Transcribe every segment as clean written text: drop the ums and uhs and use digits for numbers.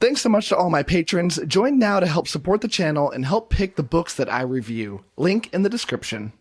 Thanks so much to all my patrons. Join now to help support the channel and help pick the books that I review. Link in the description.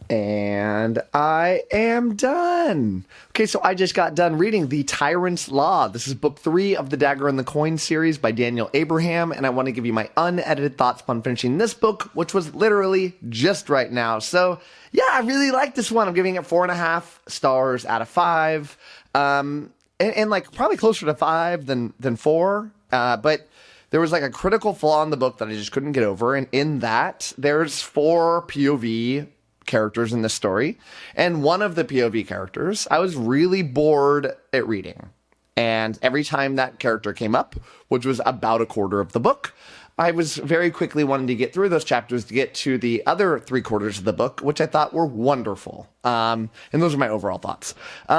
And I am done. Okay, so I just got done reading The Tyrant's Law. This is book 3 of the Dagger and the Coin series by Daniel Abraham, and I want to give you my unedited thoughts upon finishing this book, which was literally just right now. So, yeah, I really like this one. I'm giving it 4.5 stars out of 5. And like probably closer to 5 than 4. But there was like a critical flaw in the book that I just couldn't get over. And in that, there's 4 POV characters in this story. And one of the POV characters, I was really bored at reading. And every time that character came up, which was about a quarter of the book, I was very quickly wanting to get through those chapters to get to the other 3/4 of the book, which I thought were wonderful. And those are my overall thoughts.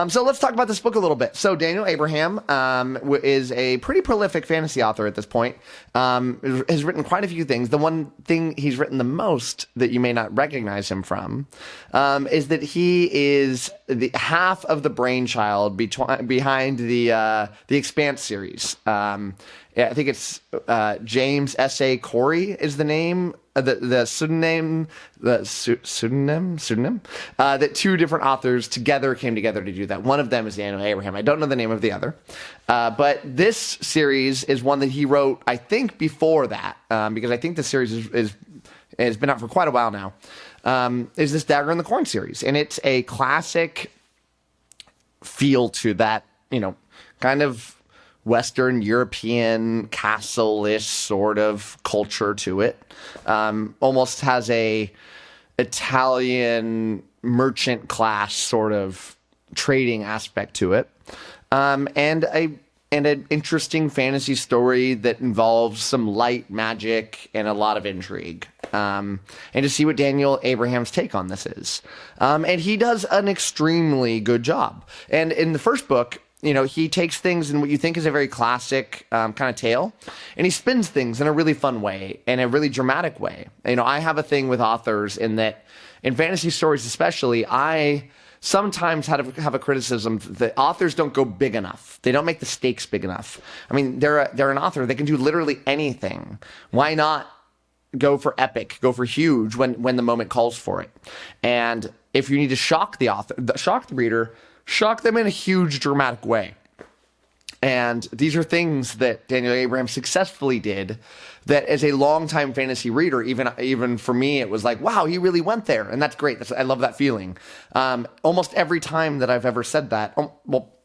So let's talk about this book a little bit. So Daniel Abraham is a pretty prolific fantasy author at this point. Has written quite a few things. The one thing he's written the most that you may not recognize him from is that he is the half of the brainchild behind the *𝐿 series. Yeah, I think it's James S.A. Corey is the name, the pseudonym that 2 different authors together came together to do that. One of them is Daniel Abraham. I don't know the name of the other. But this series is one that he wrote, I think, before that, because I think the series has been out for quite a while now, is this Dagger and the Coin series. And it's a classic feel to that, kind of Western European castle-ish sort of culture to it. Almost has a Italian merchant class sort of trading aspect to it. And an interesting fantasy story that involves some light magic and a lot of intrigue. And to see what Daniel Abraham's take on this is. And he does an extremely good job. And in the first book, he takes things in what you think is a very classic kind of tale, and he spins things in a really fun way, in a really dramatic way. I have a thing with authors in that, in fantasy stories especially, I sometimes have a criticism that authors don't go big enough. They don't make the stakes big enough. I mean, they're an author. They can do literally anything. Why not go for epic, go for huge when the moment calls for it? And if you need to shock the reader, shock them in a huge dramatic way. And these are things that Daniel Abraham successfully did, that as a longtime fantasy reader, even for me, it was like, wow, he really went there. And that's great. I love that feeling. Almost every time that I've ever said that,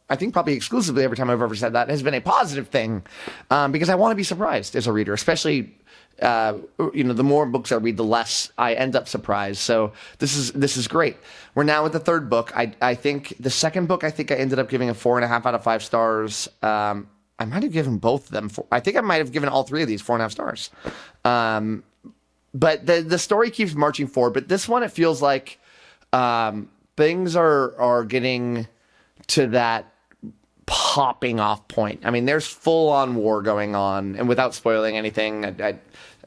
I think probably exclusively every time I've ever said that, has been a positive thing, because I want to be surprised as a reader, especially the more books I read, the less I end up surprised. So this is great. We're now at the 3rd book. I think the 2nd book, I ended up giving a 4.5 out of 5 stars. I might have given both of them. I think I might have given all 3 of these 4.5 stars. But the story keeps marching forward. But this one, it feels like things are getting to that popping off point. I mean, there's full-on war going on, and without spoiling anything,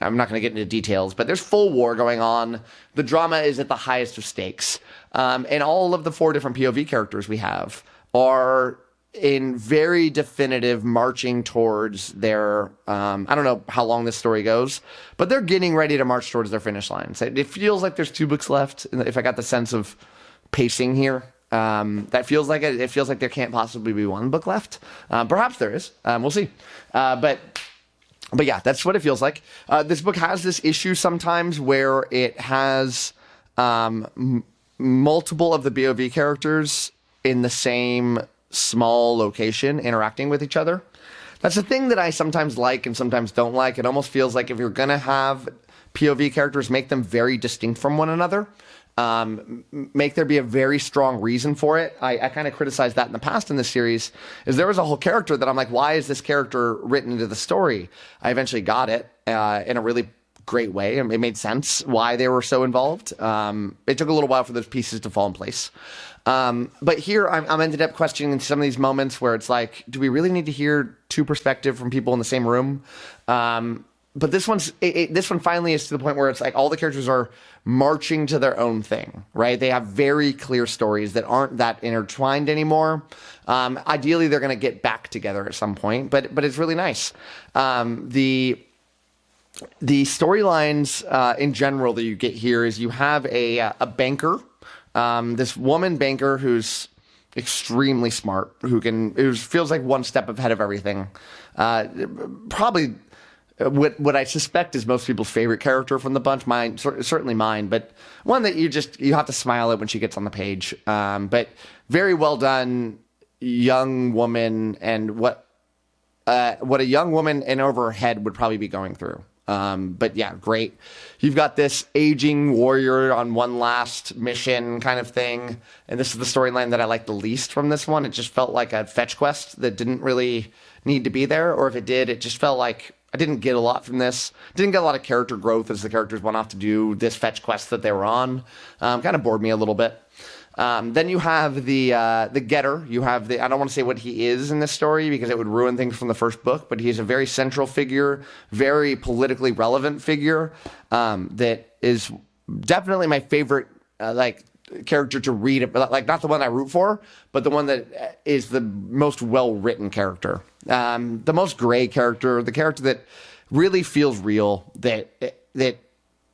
I'm not going to get into details, but there's full war going on. The drama is at the highest of stakes, and all of the 4 different POV characters we have are in very definitive marching towards their, I don't know how long this story goes, but they're getting ready to march towards their finish line. So it feels like there's 2 books left, if I got the sense of pacing here. That feels like it feels like there can't possibly be 1 book left. Perhaps there is. We'll see. But yeah, that's what it feels like. This book has this issue sometimes where it has multiple of the BOV characters in the same small location interacting with each other. That's a thing that I sometimes like and sometimes don't like. It almost feels like if you're going to have POV characters, make them very distinct from one another. Make there be a very strong reason for it. I kind of criticized that in the past in this series, is there was a whole character that I'm like, why is this character written into the story? I eventually got it in a really great way, and it made sense why they were so involved. It took a little while for those pieces to fall in place. But here I'm ended up questioning some of these moments where it's like, do we really need to hear 2 perspectives from people in the same room? but this this one finally is to the point where it's like all the characters are marching to their own thing, right? They have very clear stories that aren't that intertwined anymore. Ideally, they're going to get back together at some point, but it's really nice. The storylines in general that you get here is you have a banker, this woman banker who's extremely smart, who feels like one step ahead of everything. Probably what I suspect is most people's favorite character from the bunch, certainly mine, but one that you have to smile at when she gets on the page. But very well done young woman, and what a young woman in over her head would probably be going through. But yeah, great. You've got this aging warrior on one last mission kind of thing. And this is the storyline that I like the least from this one. It just felt like a fetch quest that didn't really need to be there. Or if it did, it just felt like I didn't get a lot from this. Didn't get a lot of character growth as the characters went off to do this fetch quest that they were on. Kind of bored me a little bit. Then you have the getter. You have I don't want to say what he is in this story because it would ruin things from the first book, but he's a very central figure, very politically relevant figure, that is definitely my favorite, character to read, like not the one I root for, but the one that is the most well-written character. The most gray character, the character that really feels real, that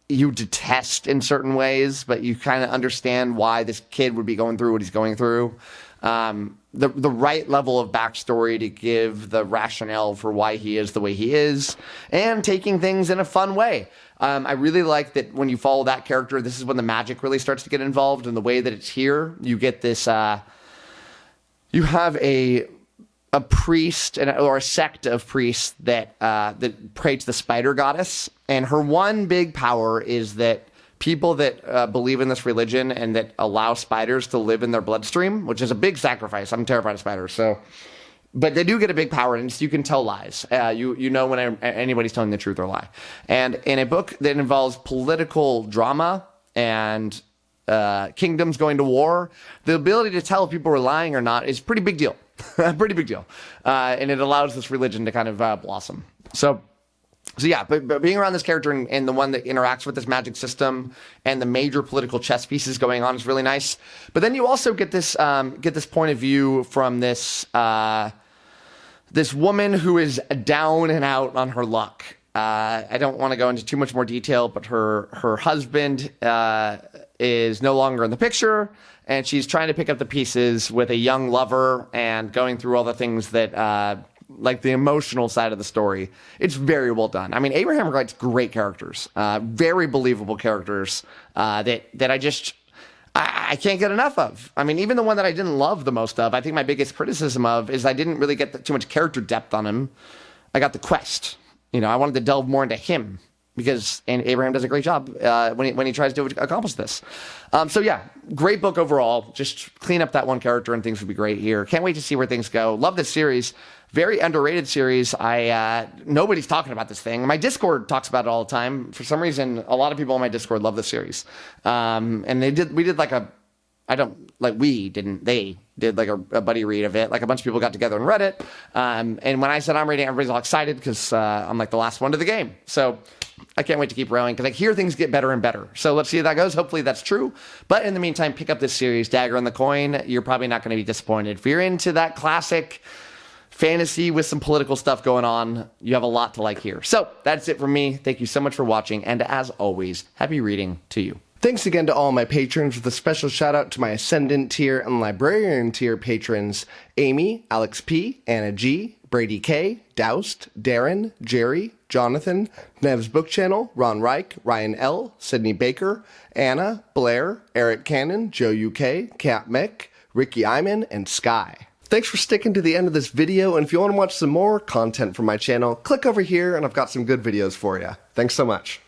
you detest in certain ways, but you kind of understand why this kid would be going through what he's going through. The right level of backstory to give the rationale for why he is the way he is, and taking things in a fun way. I really like that when you follow that character, this is when the magic really starts to get involved, and the way that it's here, you get this, you have a priest or a sect of priests that pray to the spider goddess, and her one big power is that people that believe in this religion and that allow spiders to live in their bloodstream, which is a big sacrifice. I'm terrified of spiders, but they do get a big power, and you can tell lies. You know when anybody's telling the truth or lie. And in a book that involves political drama and kingdoms going to war, the ability to tell if people are lying or not is a pretty big deal. Pretty big deal. And it allows this religion to kind of blossom. So yeah, but being around this character and the one that interacts with this magic system and the major political chess pieces going on is really nice. But then you also get this point of view from this woman who is down and out on her luck. I don't want to go into too much more detail, but her husband is no longer in the picture, and she's trying to pick up the pieces with a young lover and going through all the things that like the emotional side of the story. It's very well done. I mean, Abraham writes great characters, very believable characters that I can't get enough of. I mean, even the one that I didn't love the most of, I think my biggest criticism of is I didn't really get too much character depth on him. I got the quest. I wanted to delve more into him and Abraham does a great job when he tries to accomplish this. So yeah, great book overall. Just clean up that one character and things would be great here. Can't wait to see where things go. Love this series. Very underrated series. Nobody's talking about this thing. My Discord talks about it all the time. For some reason, a lot of people on my Discord love this series. And they did like they did like a buddy read of it. Like a bunch of people got together and read it. And when I said I'm reading, everybody's all excited because I'm like the last one to the game. So I can't wait to keep rowing because I hear things get better and better. So let's see how that goes. Hopefully that's true. But in the meantime, pick up this series, Dagger and the Coin. You're probably not going to be disappointed. If you're into that classic fantasy with some political stuff going on, you have a lot to like here. So that's it from me. Thank you so much for watching. And as always, happy reading to you. Thanks again to all my patrons, with a special shout out to my Ascendant tier and Librarian tier patrons: Amy, Alex P, Anna G, Brady K, Doust, Darren, Jerry, Jonathan, Nev's Book Channel, Ron Reich, Ryan L, Sydney Baker, Anna, Blair, Eric Cannon, Joe UK, Kat Mick, Ricky Iman, and Sky. Thanks for sticking to the end of this video, and if you want to watch some more content from my channel, click over here and I've got some good videos for you. Thanks so much.